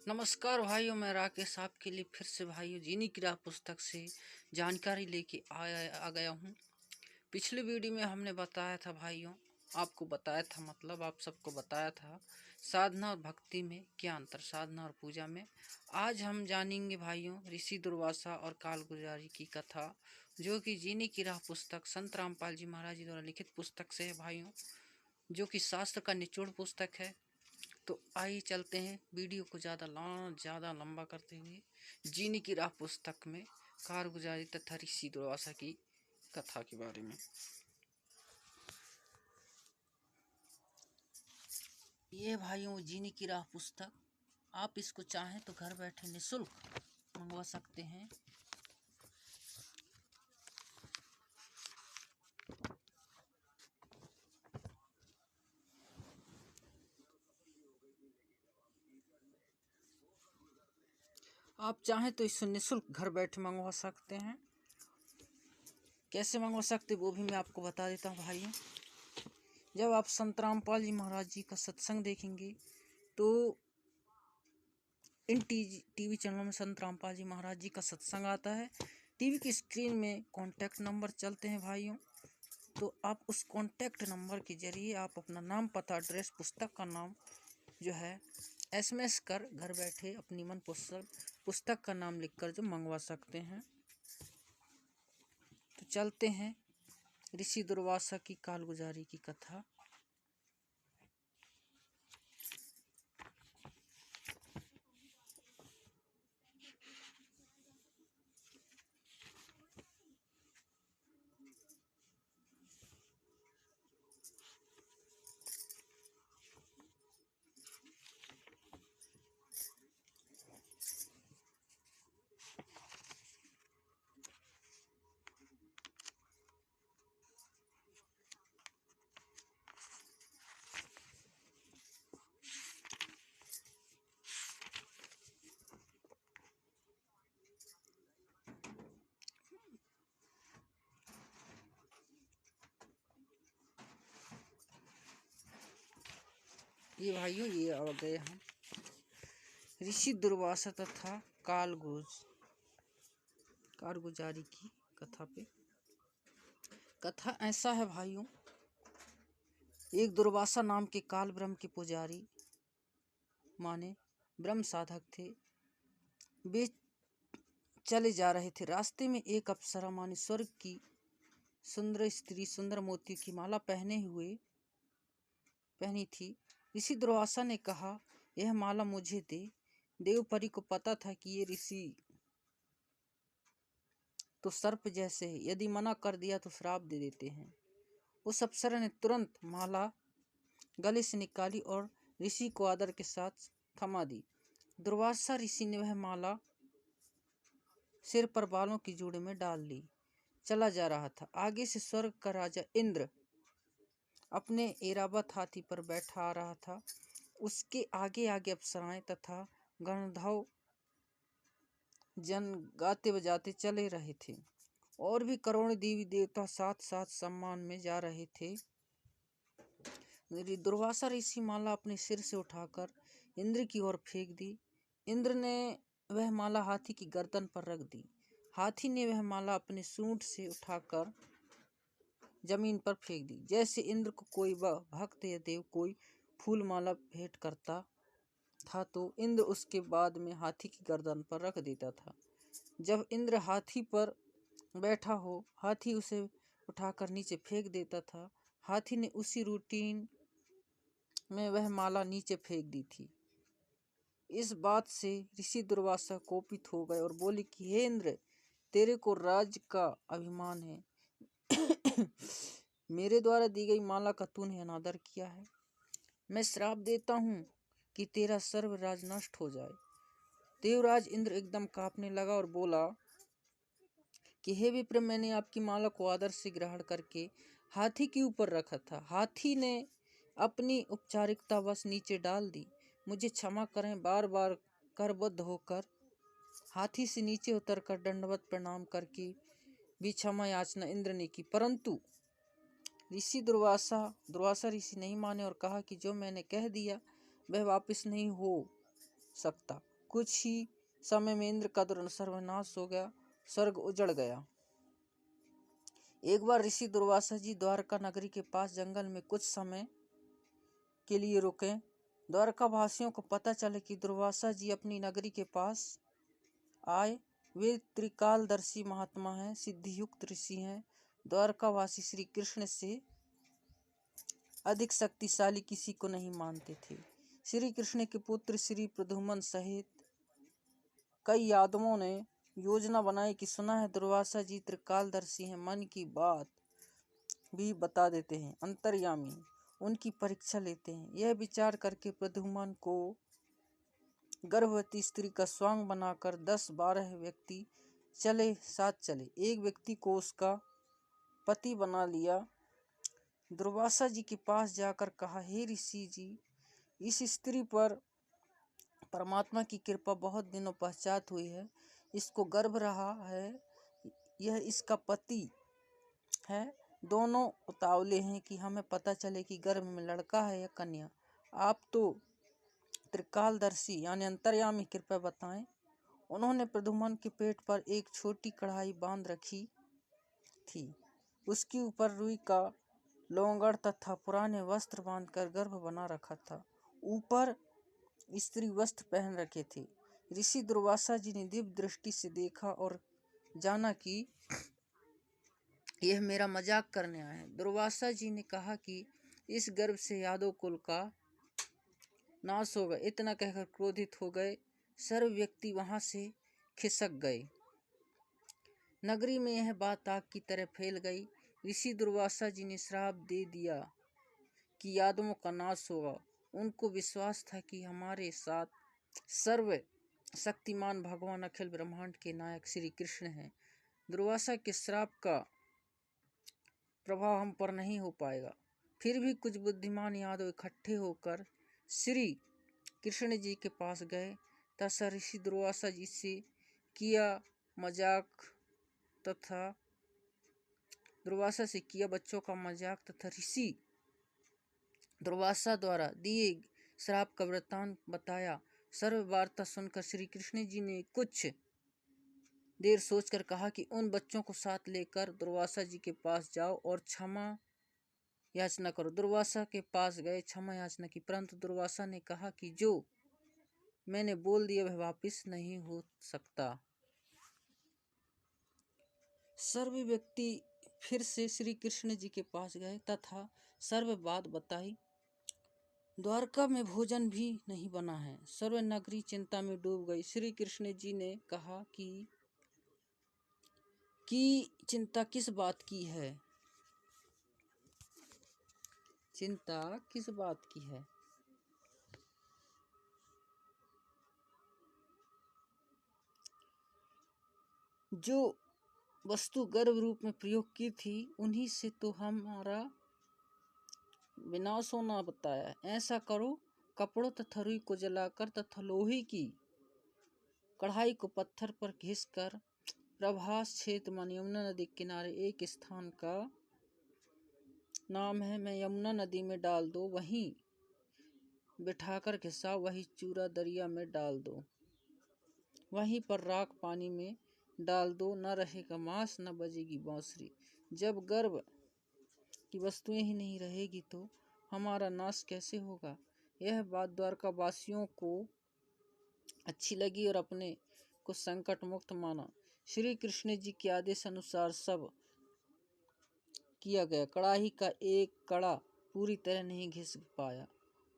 नमस्कार भाइयों, मैं राकेश आपके लिए फिर से भाइयों जीनी की राह पुस्तक से जानकारी लेके आ गया हूँ। पिछले वीडियो में हमने बताया था भाइयों, आपको बताया था मतलब आप सबको बताया था साधना और भक्ति में क्या अंतर, साधना और पूजा में। आज हम जानेंगे भाइयों ऋषि दुर्वासा और काल गुजारी की कथा, जो कि जीनी की राह पुस्तक संत रामपाल जी महाराज जी द्वारा लिखित पुस्तक से है भाइयों, जो कि शास्त्र का निचोड़ पुस्तक है। तो आइए चलते हैं वीडियो को ज़्यादा लंबा करते हुए जीनी की राह पुस्तक में कारगुजारी तथा ऋषि दुर्वासा की कथा के बारे में। ये भाइयों जीनी की राह पुस्तक, आप इसको चाहें तो घर बैठे निःशुल्क मंगवा सकते हैं। आप चाहें तो इसको निःशुल्क घर बैठे मंगवा सकते हैं। कैसे मंगवा सकते वो भी मैं आपको बता देता हूँ भाइयों। जब आप संत रामपाल जी महाराज जी का सत्संग देखेंगे तो इन टीवी चैनलों में संत रामपाल जी महाराज जी का सत्संग आता है। टीवी की स्क्रीन में कॉन्टैक्ट नंबर चलते हैं भाइयों, तो आप उस कॉन्टैक्ट नंबर के जरिए आप अपना नाम, पता, एड्रेस, पुस्तक का नाम जो है SMS कर घर बैठे अपनी मन पुस्तक का नाम लिखकर जो मंगवा सकते हैं। तो चलते हैं ऋषि दुर्वासा की कालगुजारी की कथा। ये भाइयों ये आ गए हम ऋषि दुर्वासा तथा कारगुजारी की कथा पे। कथा ऐसा है भाइयों, एक दुर्वासा नाम के काल ब्रह्म के पुजारी माने ब्रह्म साधक थे। वे चले जा रहे थे, रास्ते में एक अप्सरा माने स्वर्ग की सुंदर स्त्री सुंदर मोतियों की माला पहनी थी। ऋषि दुर्वासा ने कहा, यह माला मुझे दे। देवपरी को पता था कि ये ऋषि तो सर्प जैसे है, यदि मना कर दिया तो श्राप दे देते हैं। उस अप्सरा ने तुरंत माला गले से निकाली और ऋषि को आदर के साथ थमा दी। दुर्वासा ऋषि ने वह माला सिर पर बालों की जोड़े में डाल ली। चला जा रहा था। आगे से स्वर्ग का राजा इंद्र अपने ऐरावत हाथी पर बैठा आ रहा था। उसके आगे आगे अप्सराएं तथा गंधर्व जन गाते बजाते चले रहे थे। और भी करोड़ों देवी देवता साथ साथ सम्मान में जा रहे थे। दुर्वासा ऋषि माला अपने सिर से उठाकर इंद्र की ओर फेंक दी। इंद्र ने वह माला हाथी की गर्दन पर रख दी। हाथी ने वह माला अपने सूंड से उठाकर जमीन पर फेंक दी। जैसे इंद्र को कोई भक्त या देव कोई फूल माला भेंट करता था तो इंद्र उसके बाद में हाथी की गर्दन पर रख देता था। जब इंद्र हाथी पर बैठा हो, हाथी उसे उठाकर नीचे फेंक देता था। हाथी ने उसी रूटीन में वह माला नीचे फेंक दी थी। इस बात से ऋषि दुर्वासा कोपित हो गए और बोले कि हे इंद्र, तेरे को राज्य का अभिमान है। मेरे द्वारा दी गई माला का तूने अनादर किया है। मैं श्राप देता हूँ कि तेरा सर्व राज नष्ट हो जाए। देवराज इंद्र एकदम कांपने लगा और बोला कि हे विप्र, मैंने आपकी माला को आदर से ग्रहण करके हाथी के ऊपर रखा था। हाथी ने अपनी औपचारिकता बस नीचे डाल दी। मुझे क्षमा करें। बार बार करबद्ध होकर हाथी से नीचे उतरकर दंडवत प्रणाम करके भी क्षमा याचना इंद्र ने की, परंतु दुर्वासा ऋषि नहीं माने और कहा कि जो मैंने कह दिया वह वापस नहीं हो सकता। कुछ ही समय में इंद्र का दारुण सर्वनाश हो गया, स्वर्ग उजड़ गया। एक बार ऋषि दुर्वासा जी द्वारका नगरी के पास जंगल में कुछ समय के लिए रुके। द्वारका वासियों को पता चले कि दुर्वासा जी अपनी नगरी के पास आए। वे त्रिकालदर्शी महात्मा हैं, सिद्धियुक्त ऋषि हैं। द्वारकावासी श्री कृष्ण से अधिक शक्तिशाली किसी को नहीं मानते थे। श्री कृष्ण के पुत्र श्री प्रद्युम्न सहित कई यादवों ने योजना बनाई कि सुना है दुर्वासा जी त्रिकालदर्शी हैं, मन की बात भी बता देते हैं, अंतर्यामी, उनकी परीक्षा लेते हैं। यह विचार करके प्रद्युम्न को गर्भवती स्त्री का स्वांग बनाकर 10-12 व्यक्ति साथ चले। एक व्यक्ति को उसका पति बना लिया। दुर्वासा जी के पास जाकर कहा, हे ऋषि जी, इस स्त्री पर परमात्मा की कृपा बहुत दिनों पश्चात हुई है, इसको गर्भ रहा है, यह इसका पति है। दोनों उतावले हैं कि हमें पता चले कि गर्भ में लड़का है या कन्या। आप तो त्रिकालदर्शी यानी अंतर्यामी, कृपया बताएं। उन्होंने प्रद्युम्न के पेट पर एक छोटी कढ़ाई बांध रखी थी। उसके ऊपर रुई का लोंगड़ तथा पुराने वस्त्र बांधकर गर्भ बना रखा था। ऊपर स्त्री वस्त्र पहन रखे थे। ऋषि दुर्वासा जी ने दिव्य दृष्टि से देखा और जाना कि यह मेरा मजाक करने आया है। दुर्वासा जी ने कहा कि इस गर्भ से यादव कुल का नाश होगा। इतना कहकर क्रोधित हो गए। सर्व व्यक्ति वहां से खिसक गए। नगरी में यह बात आग की तरह फैल गई। ऋषि दुर्वासा जी ने श्राप दे दिया कि यादवों का नाश होगा। उनको विश्वास था कि हमारे साथ सर्व शक्तिमान भगवान अखिल ब्रह्मांड के नायक श्री कृष्ण हैं। दुर्वासा के श्राप का प्रभाव हम पर नहीं हो पाएगा। फिर भी कुछ बुद्धिमान यादव इकट्ठे होकर श्री कृष्ण जी के पास गए तथा ऋषि दुर्वासा जी से किया बच्चों का मजाक तथा ऋषि दुर्वासा द्वारा दिए श्राप का वृत्तांत बताया। सर्व वार्ता सुनकर श्री कृष्ण जी ने कुछ देर सोचकर कहा कि उन बच्चों को साथ लेकर दुर्वासा जी के पास जाओ और क्षमा याचना करो। दुर्वासा के पास गए, क्षमा याचना की, परंतु दुर्वासा ने कहा कि जो मैंने बोल दिया वह वापस नहीं हो सकता। सर्व व्यक्ति फिर से श्री कृष्ण जी के पास गए तथा सर्व बात बताई। द्वारका में भोजन भी नहीं बना है। सर्व नगरी चिंता में डूब गई। श्री कृष्ण जी ने कहा कि चिंता किस बात की है? चिंता किस बात की है? जो वस्तु गर्भ रूप में प्रयोग की थी उन्हीं से तो हमारा विनाश होना बताया। ऐसा करो, कपड़ों तथा रुई को जलाकर तथा लोहे की कढ़ाई को पत्थर पर घिसकर प्रभास क्षेत्र में यमुना नदी के किनारे एक स्थान का नाम है, मैं यमुना नदी में डाल दो। वहीं बिठाकर घिसाओ, वही चूरा दरिया में डाल दो। वहीं पर राख पानी में डाल दो। न रहेगा मांस, न बजेगी बांसुरी। जब गर्भ की वस्तुएं ही नहीं रहेगी तो हमारा नाश कैसे होगा? यह बात द्वारका वासियों को अच्छी लगी और अपने को संकट मुक्त माना। श्री कृष्ण जी के आदेश अनुसार सब किया गया। कड़ाही का एक कड़ा पूरी तरह नहीं घिस पाया।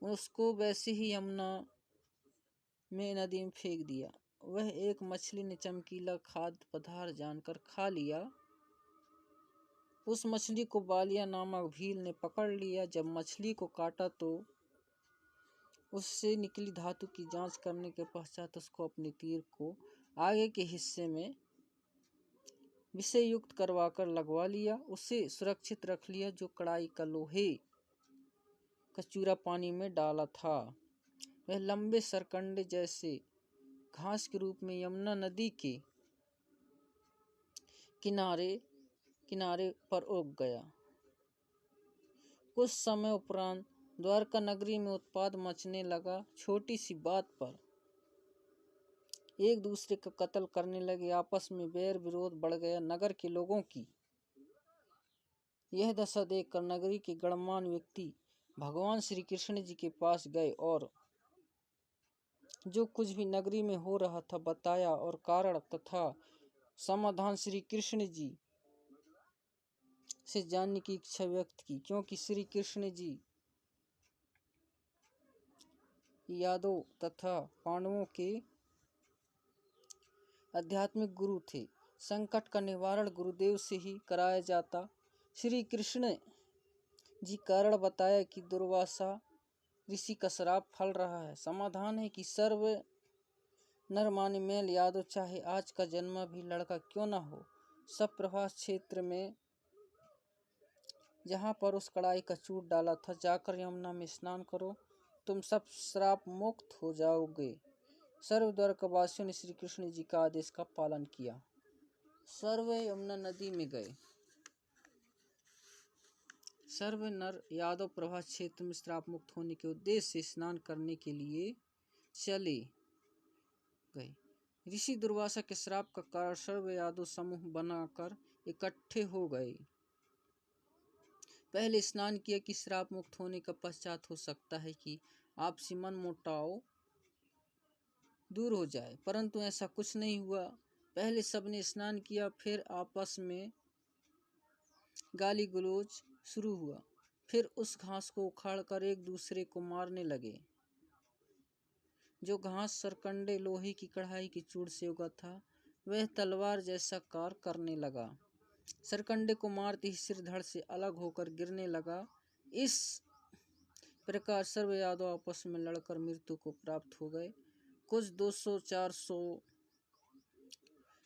उसको वैसे ही यमुना में नदी में फेंक दिया। वह एक मछली ने चमकीला खाद्य पदार्थ जानकर खा लिया। उस मछली को बालिया नामक भील ने पकड़ लिया। जब मछली को काटा तो उससे निकली धातु की जांच करने के पश्चात उसको अपने तीर को आगे के हिस्से में विषय युक्त करवाकर लगवा लिया। उसे सुरक्षित रख लिया जो कड़ाई का लोहे का चूरा पानी में डाला था। वह लंबे सरकंडे जैसे घास के रूप में यमुना नदी के किनारे पर उग गया। कुछ समय उपरांत द्वारका नगरी में उत्पात मचने लगा। छोटी सी बात पर एक दूसरे का कत्ल करने लगे। आपस में बैर विरोध बढ़ गया। नगर के लोगों की यह दशा देखकर नगरी के गणमान्य व्यक्ति भगवान श्री कृष्ण जी के पास गए और जो कुछ भी नगरी में हो रहा था बताया और कारण तथा समाधान श्री कृष्ण जी से जानने की इच्छा व्यक्त की, क्योंकि श्री कृष्ण जी यादव तथा पांडवों के आध्यात्मिक गुरु थे। संकट का निवारण गुरुदेव से ही कराया जाता। श्री कृष्ण जी कारण बताया कि दुर्वासा ऋषि का श्राप फल रहा है। समाधान है कि सर्व नर माने मेल यादव चाहे आज का जन्मा भी लड़का क्यों न हो, सब प्रभास क्षेत्र में जहाँ पर उस कड़ाई का चूट डाला था जाकर यमुना में स्नान करो, तुम सब श्राप मुक्त हो जाओगे। सर्व द्वारकावासियों ने श्री कृष्ण जी का आदेश का पालन किया। सर्व यमुना नदी में गए। सर्व नर यादव प्रभास क्षेत्र में श्राप मुक्त होने के उद्देश्य से स्नान करने के लिए चले गए। ऋषि दुर्वासा के श्राप का कारण सर्व यादव समूह बनाकर इकट्ठे हो गए। पहले स्नान किया कि श्राप मुक्त होने का पश्चात हो सकता है कि आपसी मन मुटाव दूर हो जाए, परंतु ऐसा कुछ नहीं हुआ। पहले सबने स्नान किया, फिर आपस में गाली गलौज शुरू हुआ। फिर उस घास को उखाड़कर एक दूसरे को मारने लगे। जो घास सरकंडे लोहे की कढ़ाई की चूड़ से उगा था वह तलवार जैसा कार करने लगा। सरकंडे को मारते ही सिर धड़ से अलग होकर गिरने लगा। इस प्रकार सर्व यादव आपस में लड़कर मृत्यु को प्राप्त हो गए। कुछ 200-400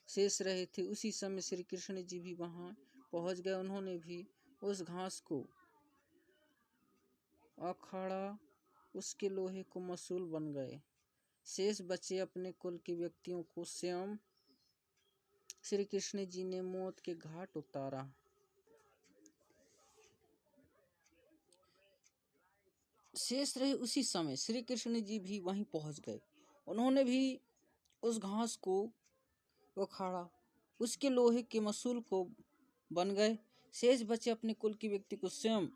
शेष रहे थे। उसी समय श्री कृष्ण जी भी वहां पहुंच गए। उन्होंने भी उस घास को अखाड़ा, उसके लोहे को मसूल बन गए। शेष बचे अपने कुल के व्यक्तियों को स्वयं श्री कृष्ण जी ने मौत के घाट उतारा। शेष रहे उसी समय श्री कृष्ण जी भी वहीं पहुंच गए। उन्होंने भी उस घास को उखाड़ा, उसके लोहे के मसूल को बन गए। शेष बचे अपने कुल के व्यक्ति को स्वयं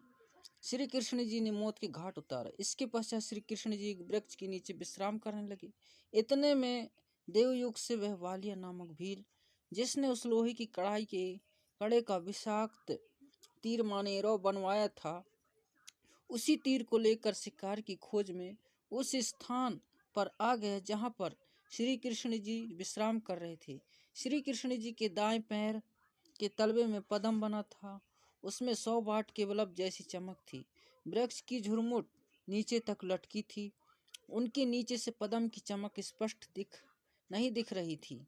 श्री कृष्ण जी ने मौत के घाट उतारा। इसके पश्चात श्री कृष्ण जी एक वृक्ष के नीचे विश्राम करने लगे। इतने में देवयुग से वह वालिया नामक भील, जिसने उस लोहे की कढ़ाई के कड़े का विषाक्त तीर माने रौ बनवाया था, उसी तीर को लेकर शिकार की खोज में उस स्थान पर आ गए जहां पर श्री कृष्ण जी विश्राम कर रहे थे। श्री कृष्ण जी के दाएं पैर के तलवे में पद्म बना था, उसमें 100 वाट के बल्ब जैसी चमक थी। वृक्ष की झुरमुट नीचे तक लटकी थी, उनके नीचे से पद्म की चमक स्पष्ट नहीं दिख रही थी।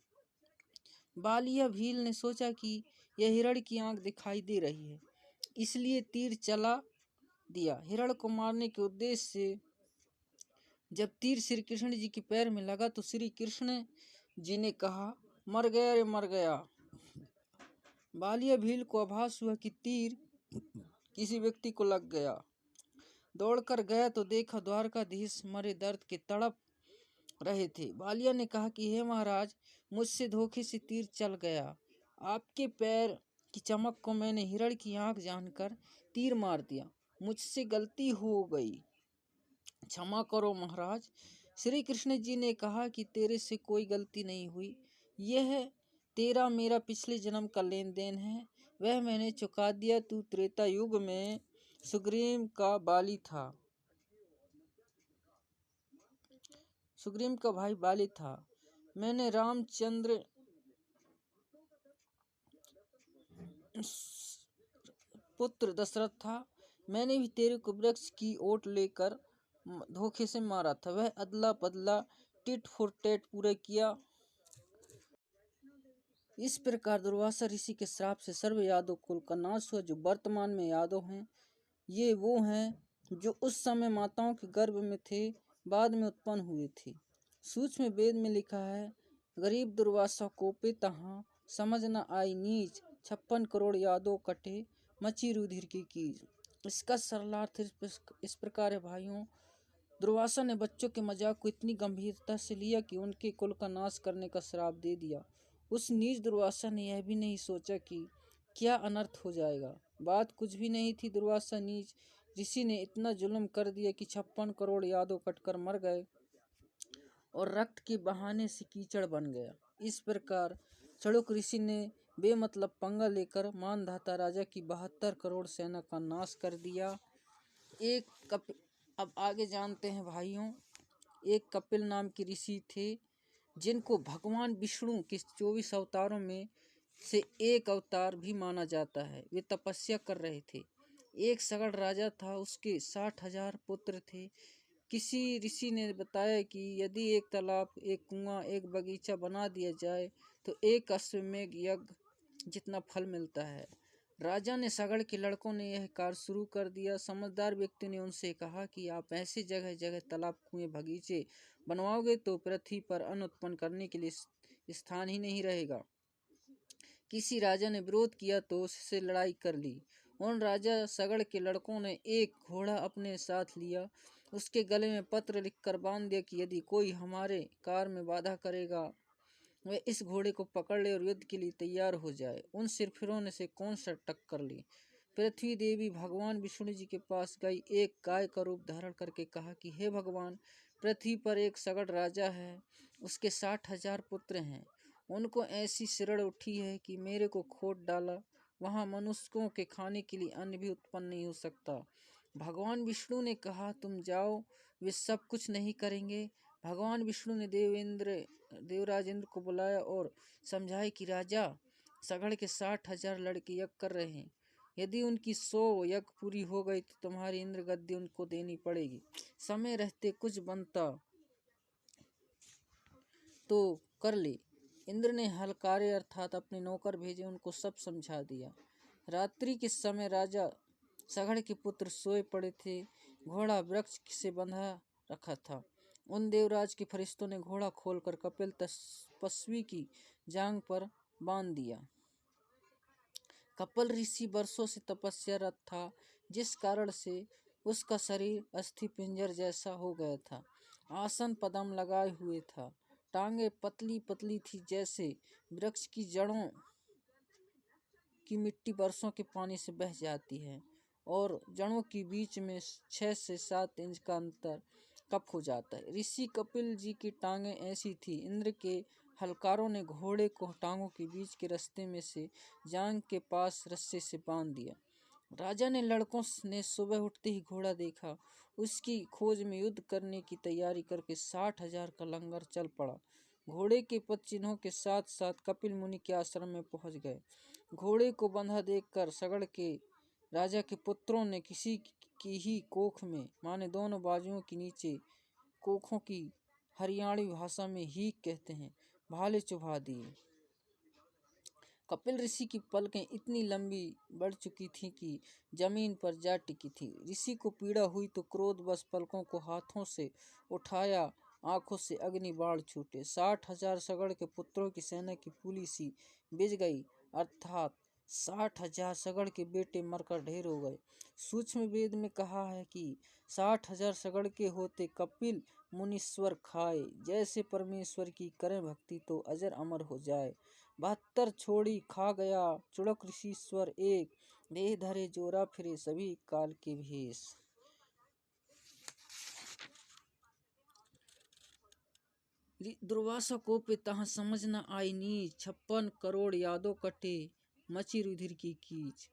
बालिया भील ने सोचा कि यह हिरण की आंख दिखाई दे रही है, इसलिए तीर चला दिया। हिरण को मारने के उद्देश्य से जब तीर श्री कृष्ण जी के पैर में लगा तो श्री कृष्ण जी ने कहा, मर गया रे मर गया। बालिया भील को आभास हुआ कि तीर किसी व्यक्ति को लग गया। दौड़कर गया तो देखा द्वारकाधीश मरे दर्द के तड़प रहे थे। बालिया ने कहा कि हे महाराज, मुझसे धोखे से तीर चल गया। आपके पैर की चमक को मैंने हिरण की आंख जानकर तीर मार दिया। मुझसे गलती हो गई, क्षमा करो महाराज। श्री कृष्ण जी ने कहा कि तेरे से कोई गलती नहीं हुई। यह तेरा मेरा पिछले जन्म का लेन देन है, वह मैंने चुका दिया। तू त्रेता युग में सुग्रीव का बाली था, सुग्रीव का भाई बाली था। मैंने रामचंद्र पुत्र दशरथ था। मैंने भी तेरे को वृक्ष की ओट लेकर धोखे से मारा था। वह अदला बदला टिट फॉर टैट पूरा किया। इस प्रकार दुर्वासा ऋषि के श्राप से सर्व यादव कुल का नाश हुआ। जो वर्तमान में यादव हैं, ये वो हैं जो उस समय माताओं के गर्भ में थे, बाद में उत्पन्न हुए थे। सूक्ष्म वेद में लिखा है, गरीब दुर्वासा को पे तहाँ समझ न आई नीच, 56 करोड़ यादव कटे मची रुधिर की कीज। इसका सरलार्थ इस प्रकार है भाइयों, दुर्वासा ने बच्चों के मजाक को इतनी गंभीरता से लिया कि उनके कुल का नाश करने का श्राप दे दिया। उस नीच दुर्वासा ने यह भी नहीं सोचा कि क्या अनर्थ हो जाएगा। बात कुछ भी नहीं थी। दुर्वासा नीच ऋषि ने इतना जुल्म कर दिया कि 56 करोड़ यादव कटकर मर गए और रक्त के बहाने से कीचड़ बन गया। इस प्रकार चड़ुक ऋषि ने बेमतलब पंगा लेकर मानधाता राजा की 72 करोड़ सेना का नाश कर दिया। अब आगे जानते हैं भाइयों। एक कपिल नाम के ऋषि थे जिनको भगवान विष्णु के 24 अवतारों में से एक अवतार भी माना जाता है। वे तपस्या कर रहे थे। एक सगड़ राजा था, उसके 60,000 पुत्र थे। किसी ऋषि ने बताया कि यदि एक तालाब, एक कुआं, एक बगीचा बना दिया जाए तो एक अश्वमेघ यज्ञ जितना फल मिलता है। राजा ने सगड़ के लड़कों ने यह कार्य शुरू कर दिया। समझदार व्यक्ति ने उनसे कहा कि आप ऐसे जगह जगह तालाब, कुएं, बगीचे बनवाओगे तो पृथ्वी पर अन्न उत्पन्न करने के लिए स्थान ही नहीं रहेगा। किसी राजा ने विरोध किया तो उससे लड़ाई कर ली। उन राजा सगड़ के लड़कों ने एक घोड़ा अपने साथ लिया। उसके गले में पत्र लिखकर बांध दिया कि यदि कोई हमारे कार्य में बाधा करेगा वह इस घोड़े को पकड़ ले और युद्ध के लिए तैयार हो जाए। उन सिरफिरों ने से कौन सा टक्कर ली। पृथ्वी देवी भगवान विष्णु जी के पास गई। एक गाय का रूप धारण करके कहा कि हे भगवान, पृथ्वी पर एक सगड़ राजा है, उसके 60,000 पुत्र हैं। उनको ऐसी सिरड़ उठी है कि मेरे को खोद डाला, वहाँ मनुष्यों के खाने के लिए अन्न भी उत्पन्न नहीं हो सकता। भगवान विष्णु ने कहा तुम जाओ, वे सब कुछ नहीं करेंगे। भगवान विष्णु ने देवराज इंद्र को बुलाया और समझाया कि राजा सगड़ के 60,000 लड़के यज्ञ कर रहे हैं। यदि उनकी 100 यज्ञ पूरी हो गई तो तुम्हारी इंद्र गद्दी उनको देनी पड़ेगी। समय रहते कुछ बनता तो कर ले। इंद्र ने हलकारे अर्थात अपने नौकर भेजे, उनको सब समझा दिया। रात्रि के समय राजा सगड़ के पुत्र सोए पड़े थे। घोड़ा वृक्ष से बंधा रखा था। उन देवराज के फरिश्तों ने घोड़ा खोलकर कपिल तपस्वी की जांग पर बांध दिया। कपिल ऋषि वर्षों से तपस्यारत था, जिस कारण से उसका शरीर अस्थि पिंजर जैसा हो गया था। आसन पदम लगाए हुए था। टांगे पतली पतली थी, जैसे वृक्ष की जड़ों की मिट्टी वर्षों के पानी से बह जाती है और जड़ों के बीच में 6 से 7 इंच का अंतर कप हो जाता है। ऋषि कपिल जी की टांगें ऐसी थी। इंद्र के हलकारों ने घोड़े को टांगों के बीच के रास्ते में से जांग के पास रस्से से बांध दिया। राजा ने लड़कों ने सुबह उठते ही घोड़ा देखा। उसकी खोज में युद्ध करने की तैयारी करके 60,000 का लंगर चल पड़ा। घोड़े के पद चिन्हों के साथ साथ कपिल मुनि के आश्रम में पहुंच गए। घोड़े को बंधा देखकर सगड़ के राजा के पुत्रों ने किसी की ही कोख में, माने दोनों बाजुओं के नीचे कोखों की हरियाणी भाषा में हीक कहते हैं, भाले चुभा दिए। कपिल ऋषि की पलकें इतनी लंबी बढ़ चुकी थीं कि जमीन पर जा टिकी थी। ऋषि को पीड़ा हुई तो क्रोधवश पलकों को हाथों से उठाया, आंखों से अग्नि बाण छूटे। 60,000 सगड़ के पुत्रों की सेना की फूली सी बिज गई, अर्थात 60,000 सगड़ के बेटे मरकर ढेर हो गए। सूक्ष्म वेद में कहा है कि 60,000 सगड़ के होते कपिल मुनीश्वर खाए। जैसे परमेश्वर की करें भक्ति तो अजर अमर हो जाए। 72 छोड़ी खा गया चुड़क ऋषिश्वर एक, देह धरे जोरा फिरे सभी काल के भेष। दुर्वासा को पिता समझ न आई नीच, 56 करोड़ यादव कटे मची रुधिर की कीच।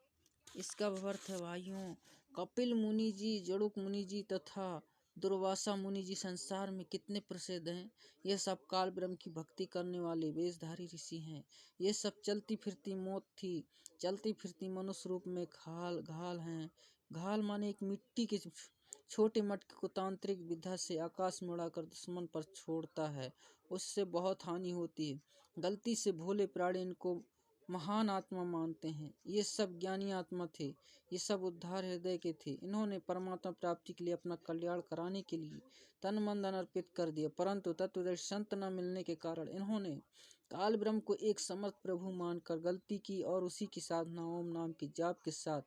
इसका अर्थ है भाइयों, कपिल मुनि जी, जड़ुक मुनि जी तथा दुर्वासा मुनि जी संसार में कितने प्रसिद्ध हैं। ये सब काल ब्रह्म की भक्ति करने वाले वेशधारी ऋषि हैं। ये सब चलती फिरती मौत थी, चलती फिरती मनुष्य रूप में घाल हैं। घाल माने एक मिट्टी के छोटे मटके को तांत्रिक विधा से आकाश में उड़ाकर दुश्मन पर छोड़ता है, उससे बहुत हानि होती है। गलती से भोले प्राणी इनको महान आत्मा मानते हैं। ये सब ज्ञानी आत्मा थे, ये सब उद्धार हृदय के थे। इन्होंने परमात्मा प्राप्ति के लिए अपना कल्याण कराने के लिए तन मन धन अर्पित कर दिया, परंतु तत्वदर्शी संत न मिलने के कारण इन्होंने काल ब्रह्म को एक समर्थ प्रभु मानकर गलती की और उसी की साधना ओम नाम के जाप के साथ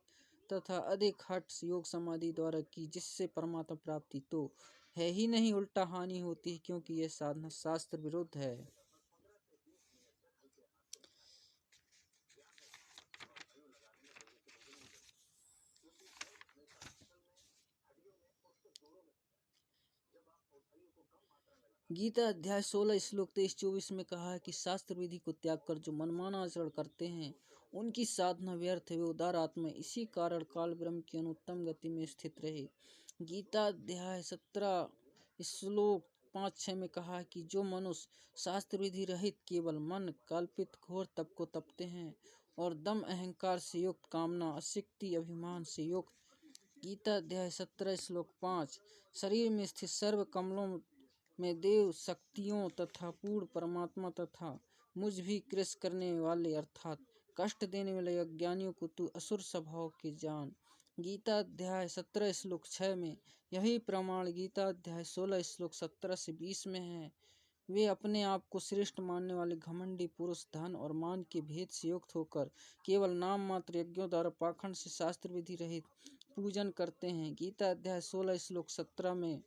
तथा अधिक हठ योग समाधि द्वारा की, जिससे परमात्मा प्राप्ति तो है ही नहीं, उल्टा हानि होती है, क्योंकि यह साधना शास्त्र विरुद्ध है। गीता अध्याय 16 श्लोक 23-24 में कहा है कि शास्त्र विधि को त्याग कर जो मनमाना आचरण करते हैं उनकी साधना व्यर्थ है, वे उदार आत्मा है। इसी कारण काल ब्रह्म की अनुत्तम गति में स्थित रहे। गीता अध्याय 17 श्लोक 5-6 में कहा है कि जो मनुष्य शास्त्र विधि रहित केवल मन कल्पित घोर तप को तपते हैं और दम अहंकार से युक्त, कामना अशक्ति अभिमान से युक्त। गीता अध्याय 17 श्लोक 5 शरीर में स्थित सर्व कमलों में देव शक्तियों तथा पूर्ण परमात्मा तथा मुझ भी कृष करने वाले अर्थात कष्ट देने वाले अज्ञानियों को तू असुर स्वभाव के जान। गीता अध्याय 17 श्लोक 6 में यही प्रमाण गीता अध्याय 16 श्लोक 17 से 20 में है। वे अपने आप को श्रेष्ठ मानने वाले घमंडी पुरुष धन और मान के भेद से युक्त होकर केवल नाम मात्र यज्ञों द्वारा पाखंड से शास्त्र विधि रहित पूजन करते हैं। गीता अध्याय 16 श्लोक 17 में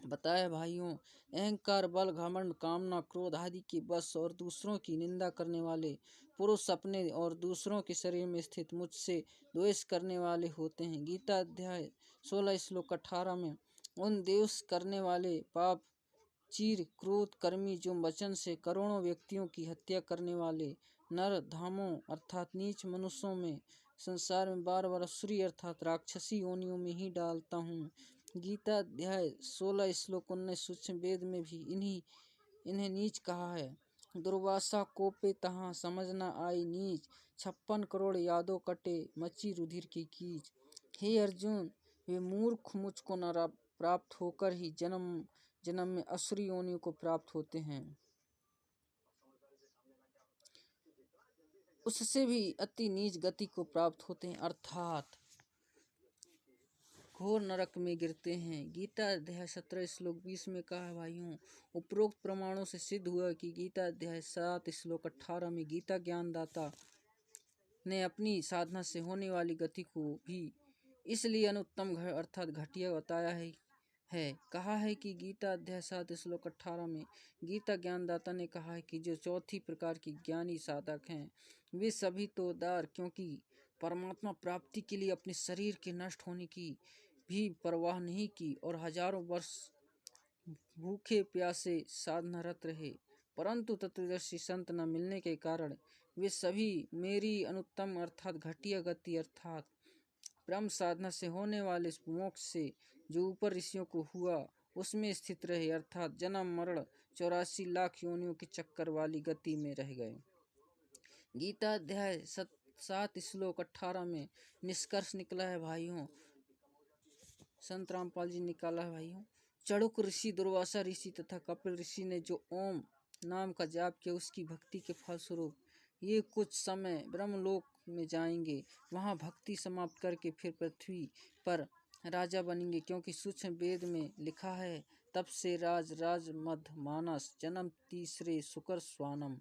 बताया भाइयों, अहंकार बल घमंड कामना क्रोध आदि के बस और दूसरों की निंदा करने वाले पुरुष अपने और दूसरों के शरीर में स्थित मुझसे द्वेष करने वाले होते हैं। गीता अध्याय 16 श्लोक 18 में उन द्वेष करने वाले पाप चीर क्रोध कर्मी जो वचन से करोड़ों व्यक्तियों की हत्या करने वाले नर धामों अर्थात नीच मनुष्यों में संसार में बार बार असुरी अर्थात राक्षसी योनियों में ही डालता हूँ। गीता अध्याय 16 श्लोक 19 सूक्ष्म वेद में भी इन्हें नीच कहा है। दुर्वासा कोपे तहाँ समझ न आई नीच, 56 करोड़ यादव कटे मची रुधिर की कीच। हे अर्जुन, वे मूर्ख मुझको न प्राप्त होकर ही जन्म जन्म में असुरी योनियों को प्राप्त होते हैं, उससे भी अति नीच गति को प्राप्त होते हैं अर्थात घोर नरक में गिरते हैं। गीता अध्याय 17 श्लोक 20 में कहा भाइयों, उपरोक्त प्रमाणों से सिद्ध हुआ कि गीता अध्याय 7 श्लोक 18 में गीता ज्ञानदाता ने अपनी साधना से होने वाली गति को भी इसलिए अनुत्तम अर्थात घटिया बताया है। कहा है कि गीता अध्याय 7 श्लोक 18 में गीता ज्ञानदाता ने कहा है कि जो चौथी प्रकार की ज्ञानी साधक हैं वे सभी तो उदार, क्योंकि परमात्मा प्राप्ति के लिए अपने शरीर के नष्ट होने की भी परवाह नहीं की और हजारों वर्ष भूखे प्यासे साधनारत रहे, परंतु तत्वदर्शी संत न मिलने के कारण वे सभी मेरी अनुत्तम अर्थात घटिया गति अर्थात ब्रह्म साधना से होने वाले मोक्ष से जो ऊपर ऋषियों को हुआ उसमें स्थित रहे अर्थात जन्म मरण 84 लाख योनियों के चक्कर वाली गति में रह गए। गीता अध्याय 7 श्लोक 18 में निष्कर्ष निकला है भाइयों, संत रामपाल जी निकाला है भाइयों, चड़ुक ऋषि दुर्वासा ऋषि तथा कपिल ऋषि ने जो ओम नाम का जाप किया उसकी भक्ति के फलस्वरूप ये कुछ समय ब्रह्मलोक में जाएंगे, वहां भक्ति समाप्त करके फिर पृथ्वी पर राजा बनेंगे, क्योंकि सूक्ष्म वेद में लिखा है तब से राज मध्य मानस जन्म तीसरे सुकर स्वानम।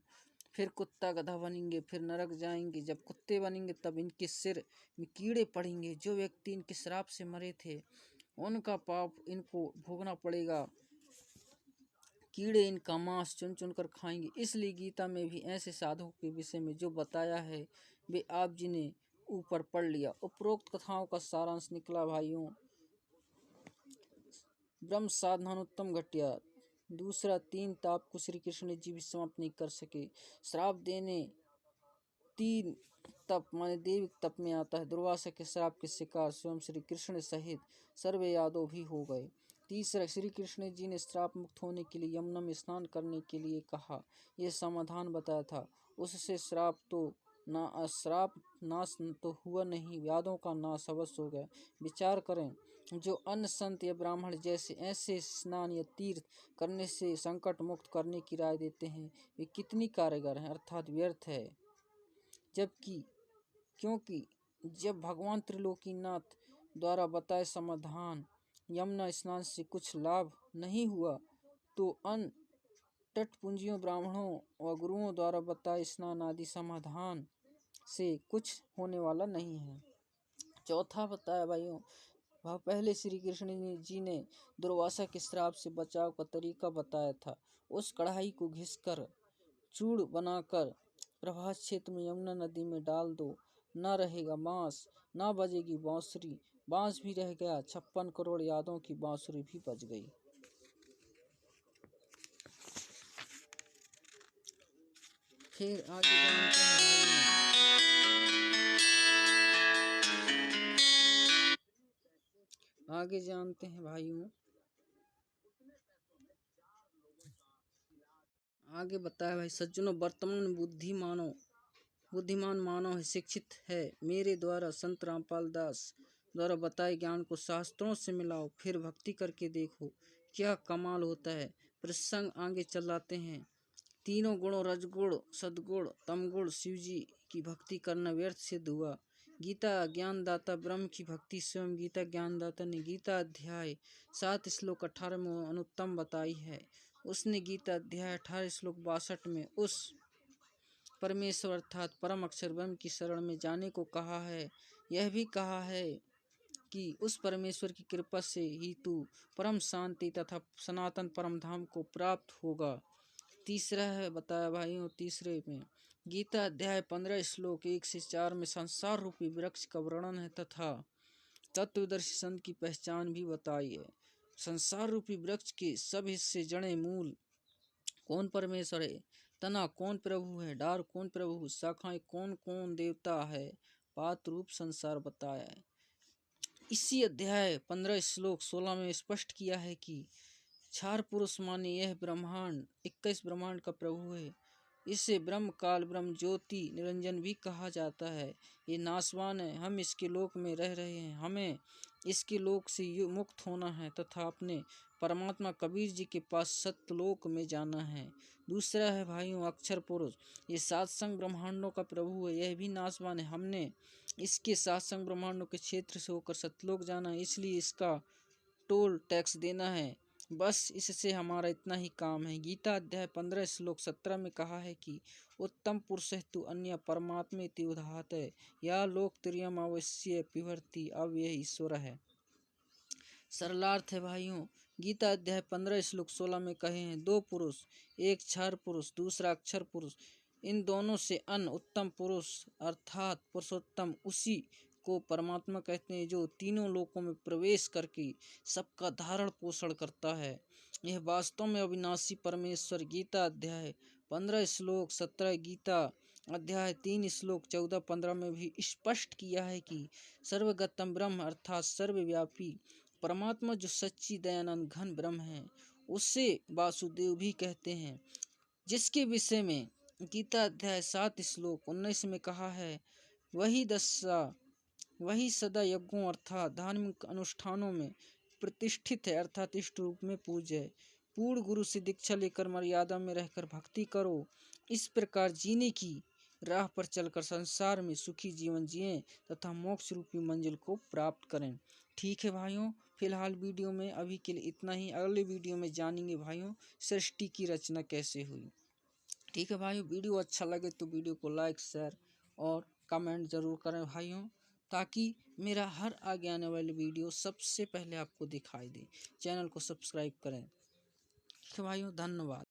फिर कुत्ता गधा बनेंगे, फिर नरक जाएंगे, जब कुत्ते बनेंगे तब इनके सिर में कीड़े पड़ेंगे, जो व्यक्ति इनके श्राप से मरे थे उनका पाप इनको भोगना पड़ेगा, कीड़े इनका मांस चुन चुन कर खाएंगे। इसलिए गीता में भी ऐसे साधकों के विषय में जो बताया है वे आप जी ने ऊपर पढ़ लिया। उपरोक्त कथाओं का सारांश निकला भाइयों, ब्रह्म साधनानुत्तम घटिया। दूसरा, 3 ताप को श्री कृष्ण जी भी समाप्त नहीं कर सके। श्राप देने 3 तप माने देविक तप में आता है। दुर्वासा के श्राप के शिकार स्वयं श्री कृष्ण सहित सर्वे यादव भी हो गए। तीसरा, श्री कृष्ण जी ने श्राप मुक्त होने के लिए यमुना में स्नान करने के लिए कहा, यह समाधान बताया था। उससे श्राप नाश तो हुआ नहीं, यादों का नाश अवश्य हो गया। विचार करें, जो अन्य संत या ब्राह्मण जैसे ऐसे स्नान या तीर्थ करने से संकट मुक्त करने की राय देते हैं वे कितनी कारगर हैं अर्थात व्यर्थ है। जबकि क्योंकि जब भगवान त्रिलोकीनाथ द्वारा बताए समाधान यमुना स्नान से कुछ लाभ नहीं हुआ तो अन्य तटपुंजियों ब्राह्मणों व गुरुओं द्वारा बताए स्नान आदि समाधान से कुछ होने वाला नहीं है। चौथा बताया भाइयों, वह पहले श्री कृष्ण जी ने दुर्वासा के श्राप से बचाव का तरीका बताया था। उस कढ़ाई को घिसकर चूड़ बनाकर प्रभास क्षेत्र में यमुना नदी में डाल दो, न रहेगा बांस, न बजेगी बांसुरी। बांस भी रह गया, 56 करोड़ यादों की बांसुरी भी बज गई। फिर आगे जानते हैं भाइयों, आगे बताया भाई सज्जनों, वर्तमान बुद्धिमान मानव है, शिक्षित है। मेरे द्वारा संत रामपाल दास द्वारा बताए ज्ञान को शास्त्रों से मिलाओ, फिर भक्ति करके देखो क्या कमाल होता है। प्रसंग आगे चलाते हैं। तीनों गुणों रजगुण, सदगुण, तमगुण शिवजी की भक्ति करना व्यर्थ सिद्ध हुआ। गीता ज्ञानदाता ब्रह्म की भक्ति स्वयं गीता ज्ञानदाता ने गीता अध्याय 7 श्लोक 18 में अनुत्तम बताई है। उसने गीता अध्याय 18 श्लोक 62 में उस परमेश्वर अर्थात परम अक्षर ब्रह्म की शरण में जाने को कहा है। यह भी कहा है कि उस परमेश्वर की कृपा से ही तू परम शांति तथा सनातन परम धाम को प्राप्त होगा। तीसरा है बताया भाइयों, तीसरे में गीता अध्याय 15 श्लोक 1 से 4 में संसार रूपी वृक्ष का वर्णन है तथा तत्वदर्शी संत की पहचान भी बताई है। संसार रूपी वृक्ष के सब हिस्से, जड़ें, मूल कौन परमेश्वर है, तना कौन प्रभु है, डार कौन प्रभु, शाखाएं कौन कौन देवता है, पात रूप संसार बताया है। इसी अध्याय 15 श्लोक 16 में स्पष्ट किया है कि चार पुरुष माने यह ब्रह्मांड 21 ब्रह्मांड का प्रभु है। इसे ब्रह्म काल, ब्रह्म ज्योति, निरंजन भी कहा जाता है। ये नासवान है, हम इसके लोक में रह रहे हैं, हमें इसके लोक से मुक्त होना है तथा अपने परमात्मा कबीर जी के पास सत्यलोक में जाना है। दूसरा है भाइयों अक्षर पुरुष, ये सात संग ब्रह्मांडों का प्रभु है, यह भी नासवान है, हमने इसके सात संग ब्रह्मांडों के क्षेत्र से होकर सत्यलोक जाना है, इसलिए इसका टोल टैक्स देना है। बस इससे हमारा इतना ही काम है। गीता अध्याय 15 श्लोक 17 में कहा है कि उत्तम पुरुष तु अन्य परमात्मे उदाहत है, या लोक त्रियम अवश्य पिभर्ति, अब यह ईश्वर है। सरलार्थ है भाइयों, गीता अध्याय 15 श्लोक 16 में कहे हैं दो पुरुष, एक क्षर पुरुष दूसरा अक्षर पुरुष, इन दोनों से अन्य उत्तम पुरुष अर्थात पुरुषोत्तम उसी को परमात्मा कहते हैं जो तीनों लोकों में प्रवेश करके सबका धारण पोषण करता है। यह वास्तव में अविनाशी परमेश्वर गीता अध्याय 15 श्लोक 17, गीता अध्याय 3 श्लोक 14-15 में भी स्पष्ट किया है कि सर्वगतम ब्रह्म अर्थात सर्वव्यापी परमात्मा जो सच्ची दयानंद घन ब्रह्म है, उसे वासुदेव भी कहते हैं, जिसके विषय में गीता अध्याय 7 श्लोक 19 में कहा है वही सदा यज्ञों अर्थात धार्मिक अनुष्ठानों में प्रतिष्ठित है अर्थात इष्ट रूप में पूज्य है। पूर्ण गुरु से दीक्षा लेकर मर्यादा में रहकर भक्ति करो, इस प्रकार जीने की राह पर चलकर संसार में सुखी जीवन जिएं तथा मोक्ष रूपी मंजिल को प्राप्त करें। ठीक है भाइयों, फिलहाल वीडियो में अभी के लिए इतना ही। अगले वीडियो में जानेंगे भाइयों सृष्टि की रचना कैसे हुई। ठीक है भाइयों, वीडियो अच्छा लगे तो वीडियो को लाइक, शेयर और कमेंट ज़रूर करें भाइयों, ताकि मेरा हर आगे आने वाली वीडियो सबसे पहले आपको दिखाई दे। चैनल को सब्सक्राइब करें। ठीक है भाइयों, धन्यवाद।